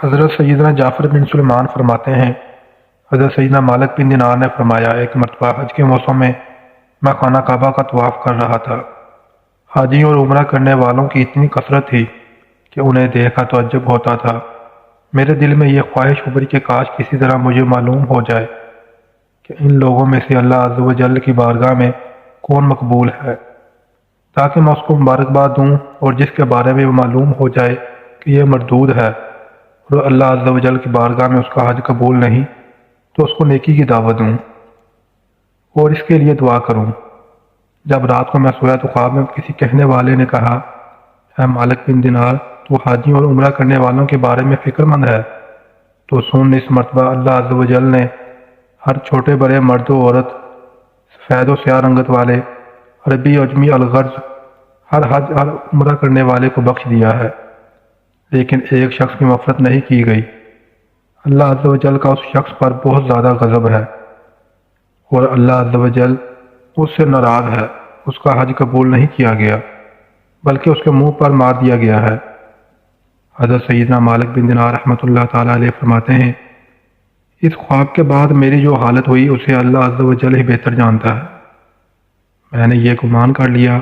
حضرت سیدنا جعفر بن سلیمان فرماتے ہیں، حضرت سیدنا مالک بن دینار نے فرمایا، ایک مرتبہ حج کے موسم میں میں خانہ کعبہ کا طواف کر رہا تھا۔ حاجی اور عمرہ کرنے والوں کی اتنی کثرت تھی کہ انہیں دیکھ کر تعجب ہوتا تھا۔ میرے دل میں یہ خواہش ابھری کہ کاش کسی طرح مجھے معلوم ہو جائے کہ ان لوگوں میں سے اللہ عز و جل کی بارگاہ میں کون مقبول ہے، تاکہ میں اس کو مبارکباد دوں، اور جس کے بارے میں معلوم ہو جائے کہ یہ مردود ہے اور اللہ عز و جل کی بارگاہ میں اس کا حج قبول نہیں، تو اس کو نیکی کی دعوت دوں اور اس کے لیے دعا کروں۔ جب رات کو میں سویا تو خواب میں کسی کہنے والے نے کہا، اے مالک بن دینار، تو حاجیوں اور عمرہ کرنے والوں کے بارے میں فکر مند ہے؟ تو سن، اس مرتبہ اللہ عز و جل نے ہر چھوٹے بڑے مرد و عورت، سفید و سیاہ رنگت والے، عربی عجمی الغرض، ہر حج ہر عمرہ کرنے والے کو بخش دیا ہے، لیکن ایک شخص کی مغفرت نہیں کی گئی۔ اللہ عز و جل کا اس شخص پر بہت زیادہ غضب ہے، اور اللہ عز و جل اس سے ناراض ہے۔ اس کا حج قبول نہیں کیا گیا، بلکہ اس کے منہ پر مار دیا گیا ہے۔ حضرت سیدنا مالک بن دینار رحمۃ اللہ تعالیٰ علیہ فرماتے ہیں، اس خواب کے بعد میری جو حالت ہوئی اسے اللہ عز و جل ہی بہتر جانتا ہے۔ میں نے یہ گمان کر لیا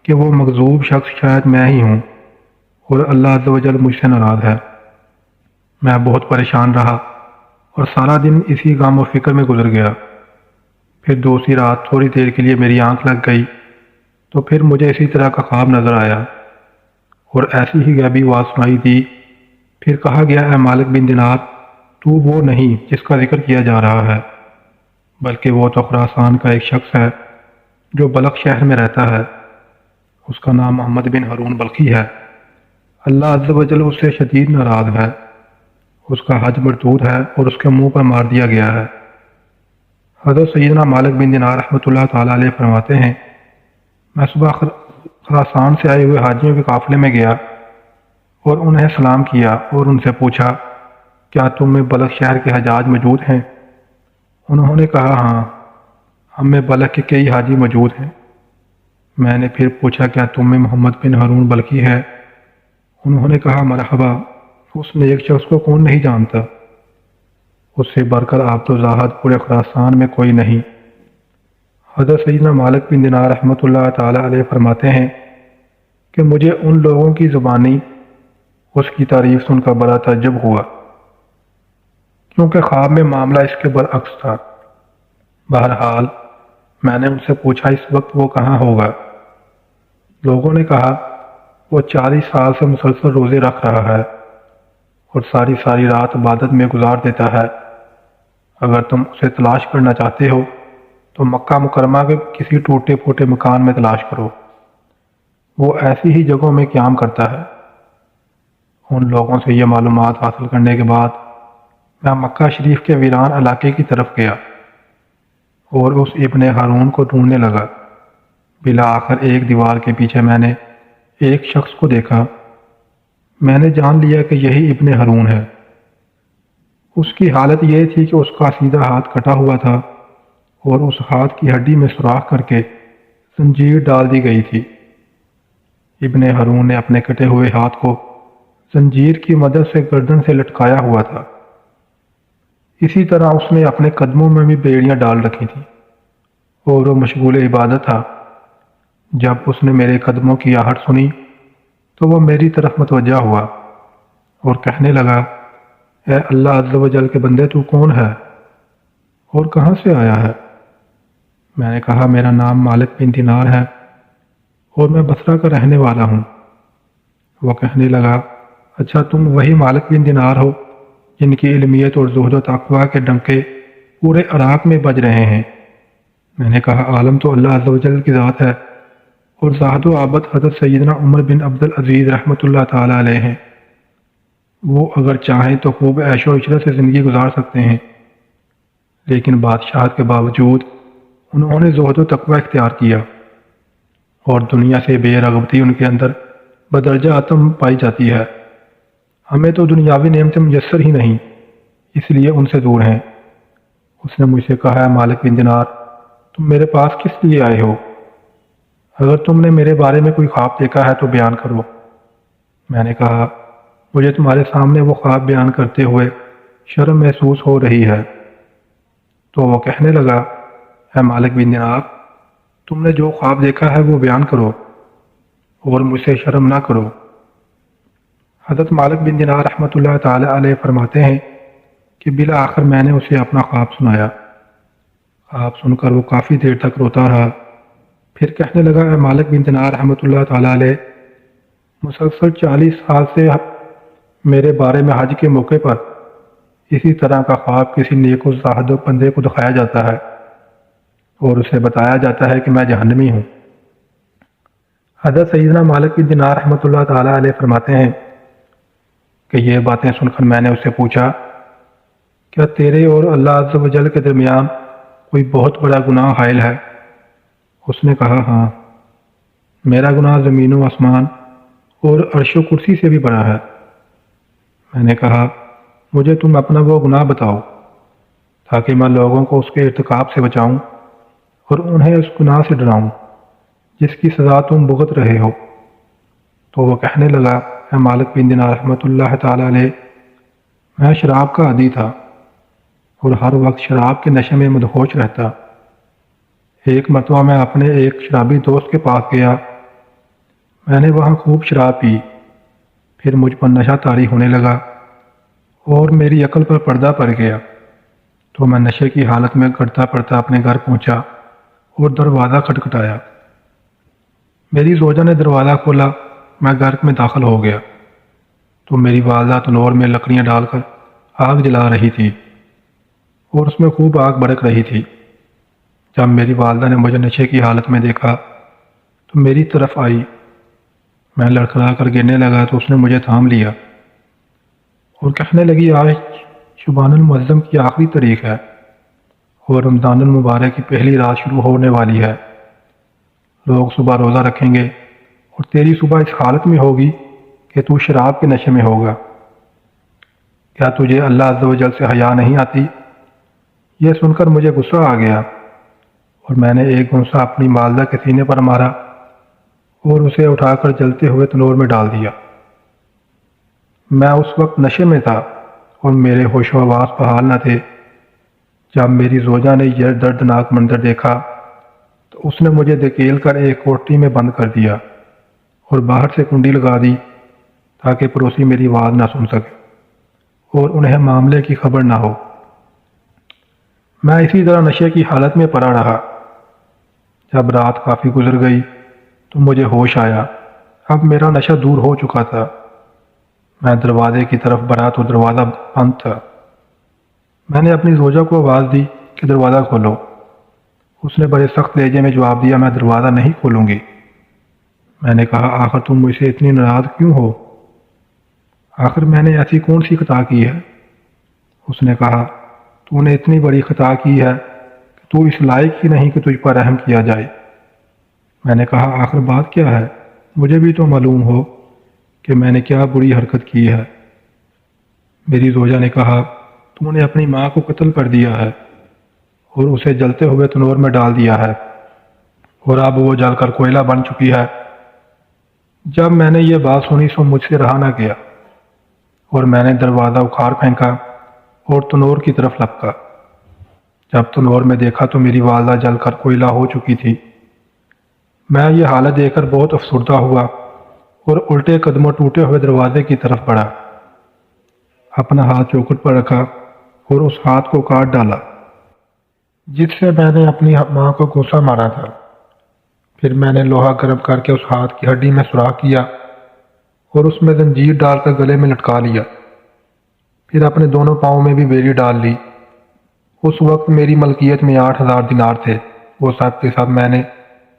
کہ وہ مغضوب شخص شاید میں ہی ہوں، اور اللہ عز و جل مجھ سے ناراض ہے۔ میں بہت پریشان رہا اور سارا دن اسی غم و فکر میں گزر گیا۔ پھر دوسری رات تھوڑی دیر کے لیے میری آنکھ لگ گئی تو پھر مجھے اسی طرح کا خواب نظر آیا اور ایسی ہی غیبی آواز سنائی دی۔ پھر کہا گیا، اے مالک بن دینار، تو وہ نہیں جس کا ذکر کیا جا رہا ہے، بلکہ وہ تو خراسان کا ایک شخص ہے جو بلخ شہر میں رہتا ہے۔ اس کا نام محمد بن ہارون بلخی ہے۔ اللہ عز و جل اس سے شدید ناراض ہے۔ اس کا حج مردود ہے اور اس کے منہ پر مار دیا گیا ہے۔ حضرت سیدنا مالک بن دینار رحمۃ اللہ تعالیٰ علیہ فرماتے ہیں، میں صبح خراسان سے آئے ہوئے حاجیوں کے قافلے میں گیا اور انہیں سلام کیا اور ان سے پوچھا، کیا تم میں بلخ شہر کے حجاج موجود ہیں؟ انہوں نے کہا، ہاں، ہم میں بلخ کے کئی حاجی موجود ہیں۔ میں نے پھر پوچھا، کیا تم میں محمد بن ہارون بلخی ہے؟ انہوں نے کہا، مرحبا، اس نیک شخص کو کون نہیں جانتا؟ اس سے بڑھ کر عابد و زاہد پورے خراسان میں کوئی نہیں۔ حضرت سیدنا مالک بن دینار رحمۃ اللہ تعالیٰ علیہ فرماتے ہیں کہ مجھے ان لوگوں کی زبانی اس کی تعریف سن کر بڑا تعجب ہوا، کیونکہ خواب میں معاملہ اس کے برعکس تھا۔ بہرحال میں نے ان سے پوچھا، اس وقت وہ کہاں ہوگا؟ لوگوں نے کہا، وہ 40 سال سے مسلسل روزے رکھ رہا ہے اور ساری رات عبادت میں گزار دیتا ہے۔ اگر تم اسے تلاش کرنا چاہتے ہو تو مکہ مکرمہ کے کسی ٹوٹے پھوٹے مکان میں تلاش کرو، وہ ایسی ہی جگہوں میں قیام کرتا ہے۔ ان لوگوں سے یہ معلومات حاصل کرنے کے بعد میں مکہ شریف کے ویران علاقے کی طرف گیا اور اس ابن ہارون کو ڈھونڈنے لگا۔ بالآخر ایک دیوار کے پیچھے میں نے ایک شخص کو دیکھا۔ میں نے جان لیا کہ یہی ابن ہارون ہے۔ اس کی حالت یہ تھی کہ اس کا سیدھا ہاتھ کٹا ہوا تھا اور اس ہاتھ کی ہڈی میں سوراخ کر کے زنجیر ڈال دی گئی تھی۔ ابن ہارون نے اپنے کٹے ہوئے ہاتھ کو زنجیر کی مدد سے گردن سے لٹکایا ہوا تھا۔ اسی طرح اس نے اپنے قدموں میں بھی بیڑیاں ڈال رکھی تھیں اور وہ مشغول عبادت تھا۔ جب اس نے میرے قدموں کی آہٹ سنی تو وہ میری طرف متوجہ ہوا اور کہنے لگا، اے اللہ عز و جل کے بندے، تو کون ہے اور کہاں سے آیا ہے؟ میں نے کہا، میرا نام مالک بن دینار ہے اور میں بصرہ کا رہنے والا ہوں۔ وہ کہنے لگا، اچھا، تم وہی مالک بن دینار ہو جن کی علمیت اور زہد و تقویٰ کے ڈنکے پورے عراق میں بج رہے ہیں؟ میں نے کہا، عالم تو اللہ عز و جل کی ذات ہے، اور زاہد و عابد حضرت سیدنا عمر بن عبد العزیز رحمۃ اللہ تعالیٰ علیہ ہیں۔ وہ اگر چاہیں تو خوب عیش و عشرت سے زندگی گزار سکتے ہیں، لیکن بادشاہت کے باوجود انہوں نے زہد و تقویٰ اختیار کیا، اور دنیا سے بے رغبتی ان کے اندر بدرجہ عتم پائی جاتی ہے۔ ہمیں تو دنیاوی نعمتیں میسر ہی نہیں، اس لیے ان سے دور ہیں۔ اس نے مجھ سے کہا، ہے مالک بن دینار، تم میرے پاس کس لیے آئے ہو؟ اگر تم نے میرے بارے میں کوئی خواب دیکھا ہے تو بیان کرو۔ میں نے کہا، مجھے تمہارے سامنے وہ خواب بیان کرتے ہوئے شرم محسوس ہو رہی ہے۔ تو وہ کہنے لگا، اے مالک بن دینار، تم نے جو خواب دیکھا ہے وہ بیان کرو اور مجھ سے شرم نہ کرو۔ حضرت مالک بن دینار رحمۃ اللہ تعالی علیہ فرماتے ہیں کہ بالآخر میں نے اسے اپنا خواب سنایا۔ خواب سن کر وہ کافی دیر تک روتا رہا، پھر کہنے لگا، اے مالک بن دینار رحمۃ اللہ تعالی علیہ، مسلسل 40 سال سے میرے بارے میں حج کے موقع پر اسی طرح کا خواب کسی نیک و زاہد بندے کو دکھایا جاتا ہے اور اسے بتایا جاتا ہے کہ میں جہنمی ہوں۔ حضرت سیدنا مالک بن دینار رحمۃ اللہ تعالی علیہ فرماتے ہیں کہ یہ باتیں سن کر میں نے اس سے پوچھا، کیا تیرے اور اللہ عز و جل کے درمیان کوئی بہت بڑا گناہ حائل ہے؟ اس نے کہا، ہاں، میرا گناہ زمین و آسمان اور عرش و کرسی سے بھی بڑا ہے۔ میں نے کہا، مجھے تم اپنا وہ گناہ بتاؤ تاکہ میں لوگوں کو اس کے ارتکاب سے بچاؤں اور انہیں اس گناہ سے ڈراؤں جس کی سزا تم بھگت رہے ہو۔ تو وہ کہنے لگا، اے مالک بن دینار رحمۃ اللہ تعالی علیہ، میں شراب کا عادی تھا اور ہر وقت شراب کے نشے میں مدہوش رہتا۔ ایک مرتبہ میں اپنے ایک شرابی دوست کے پاس گیا، میں نے وہاں خوب شراب پی، پھر مجھ پر نشہ طاری ہونے لگا اور میری عقل پر پردہ پڑ گیا، تو میں نشے کی حالت میں گڑتا پڑتا اپنے گھر پہنچا اور دروازہ کھٹکھٹایا۔ میری زوجہ نے دروازہ کھولا، میں گھر میں داخل ہو گیا تو میری والدہ تنور میں لکڑیاں ڈال کر آگ جلا رہی تھی اور اس میں خوب آگ بھڑک رہی تھی۔ جب میری والدہ نے مجھے نشے کی حالت میں دیکھا تو میری طرف آئی، میں لڑکھڑا کر گرنے لگا تو اس نے مجھے تھام لیا اور کہنے لگی، آج شبان المعظم کی آخری تاریخ ہے اور رمضان المبارک کی پہلی رات شروع ہونے والی ہے۔ لوگ صبح روزہ رکھیں گے اور تیری صبح اس حالت میں ہوگی کہ تو شراب کے نشے میں ہوگا۔ کیا تجھے اللہ عز و جل سے حیا نہیں آتی؟ یہ سن کر مجھے غصہ آ گیا اور میں نے ایک گھونسا اپنی والدہ کے سینے پر مارا اور اسے اٹھا کر جلتے ہوئے تنور میں ڈال دیا۔ میں اس وقت نشے میں تھا اور میرے ہوش و حواس بحال نہ تھے۔ جب میری زوجہ نے یہ دردناک منظر دیکھا تو اس نے مجھے دھکیل کر ایک کوٹری میں بند کر دیا اور باہر سے کنڈی لگا دی تاکہ پڑوسی میری آواز نہ سن سکے اور انہیں معاملے کی خبر نہ ہو۔ میں اسی طرح نشے کی حالت میں پڑا رہا۔ جب رات کافی گزر گئی تو مجھے ہوش آیا، اب میرا نشہ دور ہو چکا تھا۔ میں دروازے کی طرف بڑھا تو دروازہ بند تھا۔ میں نے اپنی زوجہ کو آواز دی کہ دروازہ کھولو۔ اس نے بڑے سخت لہجے میں جواب دیا، میں دروازہ نہیں کھولوں گی۔ میں نے کہا، آخر تم مجھ سے اتنی ناراض کیوں ہو؟ آخر میں نے ایسی کون سی خطا کی ہے؟ اس نے کہا، تو نے اتنی بڑی خطا کی ہے کہ تو اس لائق ہی نہیں کہ تجھ پر رحم کیا جائے۔ میں نے کہا، آخر بات کیا ہے؟ مجھے بھی تو معلوم ہو کہ میں نے کیا بری حرکت کی ہے۔ میری زوجہ نے کہا، تو نے اپنی ماں کو قتل کر دیا ہے اور اسے جلتے ہوئے تنور میں ڈال دیا ہے اور اب وہ جل کر کوئلہ بن چکی ہے۔ جب میں نے یہ بات سنی تو مجھ سے رہا نہ گیا اور میں نے دروازہ اکھاڑ پھینکا اور تنور کی طرف لپکا۔ جب تنور میں دیکھا تو میری والدہ جل کر کوئلہ ہو چکی تھی۔ میں یہ حالت دیکھ کر بہت افسردہ ہوا اور الٹے قدموں ٹوٹے ہوئے دروازے کی طرف بڑھا۔ اپنا ہاتھ چوکھٹ پر رکھا اور اس ہاتھ کو کاٹ ڈالا جس سے میں نے اپنی ماں کو گوسا مارا تھا۔ پھر میں نے لوہا گرم کر کے اس ہاتھ کی ہڈی میں سوراخ کیا اور اس میں زنجیر ڈال کر گلے میں لٹکا لیا۔ پھر اپنے دونوں پاؤں میں بھی بیڑی ڈال لی۔ اس وقت میری ملکیت میں 8,000 دینار تھے، وہ سب کے سب میں نے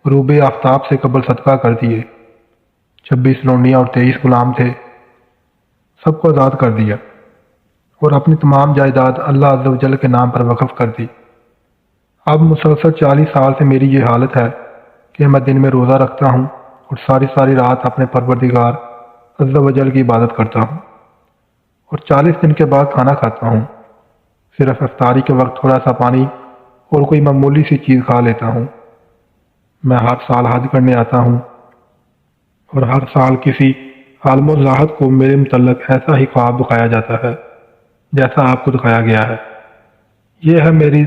غروب آفتاب سے قبل صدقہ کر دیے۔ 26 لونڈیاں اور 23 غلام تھے، سب کو آزاد کر دیا اور اپنی تمام جائیداد اللہ عز و جل کے نام پر وقف کر دی۔ اب مسلسل 40 سال سے میری یہ حالت ہے کہ میں دن میں روزہ رکھتا ہوں اور ساری ساری رات اپنے پروردگار عز و جل کی عبادت کرتا ہوں اور 40 دن کے بعد کھانا کھاتا ہوں۔ صرف افطاری کے وقت تھوڑا سا پانی اور کوئی معمولی سی چیز کھا لیتا ہوں۔ میں ہر سال حج کرنے آتا ہوں اور ہر سال کسی عالم و ذاہد کو میرے متعلق ایسا ہی خواب دکھایا جاتا ہے جیسا آپ کو دکھایا گیا ہے۔ یہ ہے میری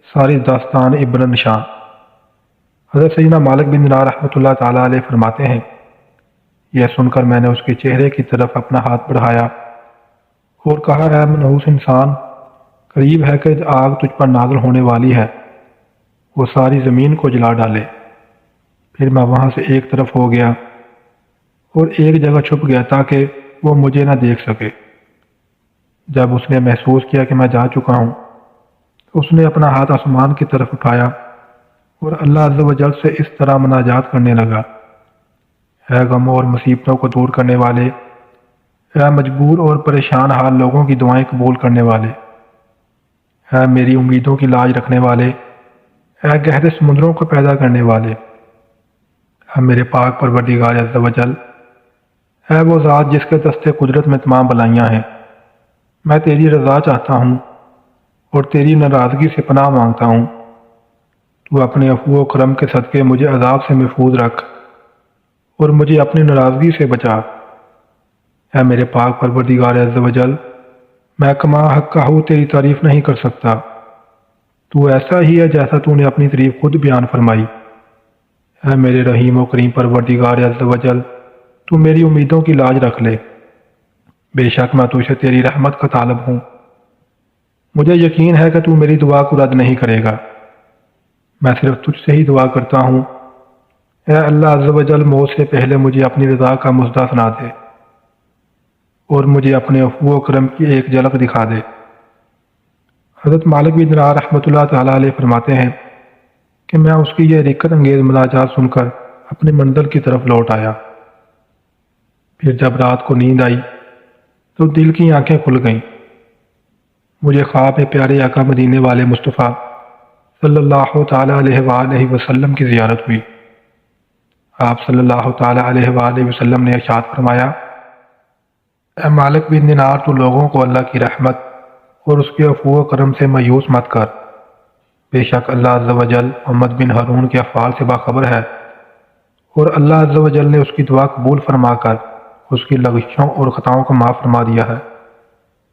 ساری داستان ابن نشان۔ حضرت سیدنا مالک بن دینار رحمۃ اللہ تعالیٰ علیہ فرماتے ہیں، یہ سن کر میں نے اس کے چہرے کی طرف اپنا ہاتھ بڑھایا اور کہا، اے منحوس انسان، قریب ہے کہ آگ تجھ پر نازل ہونے والی ہے، وہ ساری زمین کو جلا ڈالے۔ پھر میں وہاں سے ایک طرف ہو گیا اور ایک جگہ چھپ گیا تاکہ وہ مجھے نہ دیکھ سکے۔ جب اس نے محسوس کیا کہ میں جا چکا ہوں، اس نے اپنا ہاتھ آسمان کی طرف اٹھایا اور اللہ عز و جل سے اس طرح مناجات کرنے لگا، اے غموں اور مصیبتوں کو دور کرنے والے، اے مجبور اور پریشان حال لوگوں کی دعائیں قبول کرنے والے، اے میری امیدوں کی لاج رکھنے والے، اے گہرے سمندروں کو پیدا کرنے والے، اے میرے پاک پروردگار عز و جل، اے وہ ذات جس کے دستے قدرت میں تمام بلائیاں ہیں، میں تیری رضا چاہتا ہوں اور تیری ناراضگی سے پناہ مانگتا ہوں۔ تو اپنے عفو و کرم کے صدقے مجھے عذاب سے محفوظ رکھ اور مجھے اپنی ناراضگی سے بچا۔ اے میرے پاک پروردگار عز و جل، میں کما حق کا ہوں تیری تعریف نہیں کر سکتا، تو ایسا ہی ہے جیسا تو نے اپنی تعریف خود بیان فرمائی۔ اے میرے رحیم و کریم پروردگار عز و جل، تو میری امیدوں کی لاج رکھ لے، بے شک میں تجھ سے تیری رحمت کا طالب ہوں، مجھے یقین ہے کہ تو میری دعا کو رد نہیں کرے گا، میں صرف تجھ سے ہی دعا کرتا ہوں۔ اے اللہ عز و جل، موت سے پہلے مجھے اپنی رضا کا مژدہ سنا دے اور مجھے اپنے عفو و کرم کی ایک جھلک دکھا دے۔ حضرت مالک بن دینار رحمۃ اللہ تعالیٰ علیہ فرماتے ہیں کہ میں اس کی یہ رقت انگیز مناجات سن کر اپنے منزل کی طرف لوٹ آیا۔ پھر جب رات کو نیند آئی تو دل کی آنکھیں کھل گئیں، مجھے خواب میں پیارے آقا مدینے والے مصطفیٰ صلی اللہ تعالیٰ علیہ وآلہ وسلم کی زیارت ہوئی۔ آپ صلی اللہ تعالیٰ علیہ وآلہ وسلم نے ارشاد فرمایا، اے مالک بن دینار، تو لوگوں کو اللہ کی رحمت اور اس کے عفو و کرم سے مایوس مت کر، بے شک اللہ عز و جل محمد بن ہارون کے افعال سے باخبر ہے اور اللہ عز و جل نے اس کی دعا قبول فرما کر اس کی لغزشوں اور خطاؤں کو معاف فرما دیا ہے۔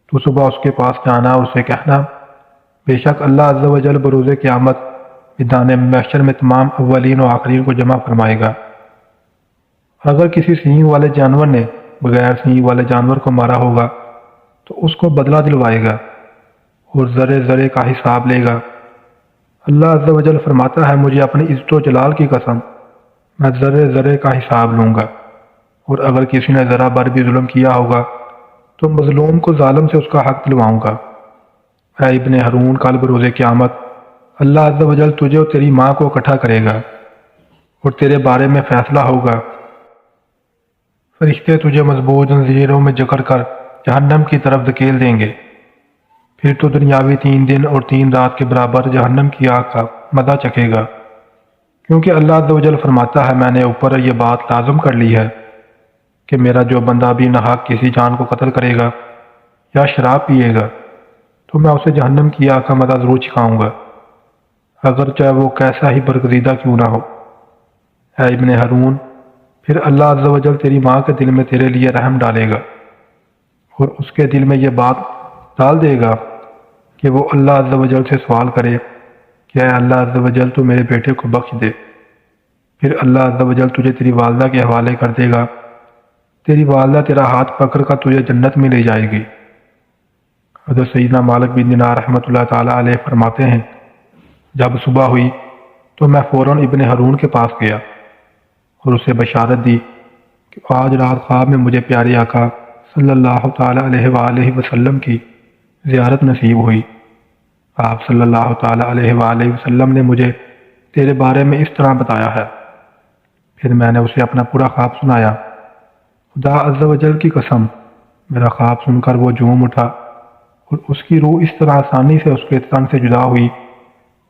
تو صبح اس کے پاس جانا اور اسے کہنا، بے شک اللہ عز و جل بروز قیامت میدان محشر میں تمام اولین و آخرین کو جمع فرمائے گا۔ اگر کسی سینگ والے جانور نے بغیر سینگ والے جانور کو مارا ہوگا تو اس کو بدلہ دلوائے گا اور ذرے ذرے کا حساب لے گا۔ اللہ عز و جل فرماتا ہے، مجھے اپنی عزت و جلال کی قسم، میں ذرے ذرے کا حساب لوں گا، اور اگر کسی نے ذرا بر بھی ظلم کیا ہوگا تو مظلوم کو ظالم سے اس کا حق دلواؤں گا۔ اے ابن ہارون، کل بروز قیامت اللہ عز و جل تجھے اور تیری ماں کو اکٹھا کرے گا اور تیرے بارے میں فیصلہ ہوگا۔ فرشتے تجھے مضبوط زنجیروں میں جکڑ کر جہنم کی طرف دھکیل دیں گے، پھر تو دنیاوی 3 دن اور 3 رات کے برابر جہنم کی آگ کا مزہ چکھے گا، کیونکہ اللہ عز و جل فرماتا ہے، میں نے اوپر یہ بات لازم کر لی ہے کہ میرا جو بندہ بھی ناحق کسی جان کو قتل کرے گا یا شراب پیے گا تو میں اسے جہنم کی آگ کا مزہ ضرور چکھاؤں گا، اگر چاہے وہ کیسا ہی برگزیدہ کیوں نہ ہو۔ اے ابن ہارون، پھر اللہ عز و جل تیری ماں کے دل میں تیرے لیے رحم ڈالے گا اور اس کے دل میں یہ بات ڈال دے گا کہ وہ اللہ عز و جل سے سوال کرے کہ اے اللہ عز و جل، تو میرے بیٹے کو بخش دے۔ پھر اللہ عز و جل تجھے تیری والدہ کے حوالے کر دے گا، تیری والدہ تیرا ہاتھ پکڑ کر تجھے جنت میں لے جائے گی۔ حضرت سیدنا مالک بن دینار رحمۃ اللہ تعالیٰ علیہ فرماتے ہیں، جب صبح ہوئی تو میں فوراً ابن ہارون کے پاس گیا اور اسے بشارت دی کہ آج رات خواب میں مجھے پیارے آقا صلی اللہ تعالیٰ علیہ وآلہ وسلم کی زیارت نصیب ہوئی۔ آپ صلی اللہ تعالیٰ علیہ وآلہ وسلم نے مجھے تیرے بارے میں اس طرح بتایا ہے۔ پھر میں نے اسے اپنا پورا خواب سنایا۔ خدا عز و جل کی قسم، میرا خواب سن کر وہ جھوم اٹھا اور اس کی روح اس طرح آسانی سے اس کے تن سے جدا ہوئی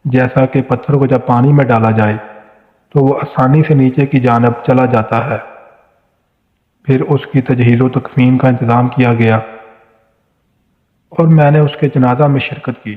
جیسا کہ پتھر کو جب پانی میں ڈالا جائے تو وہ آسانی سے نیچے کی جانب چلا جاتا ہے۔ پھر اس کی تجہیز و تکفین کا انتظام کیا گیا اور میں نے اس کے جنازہ میں شرکت کی۔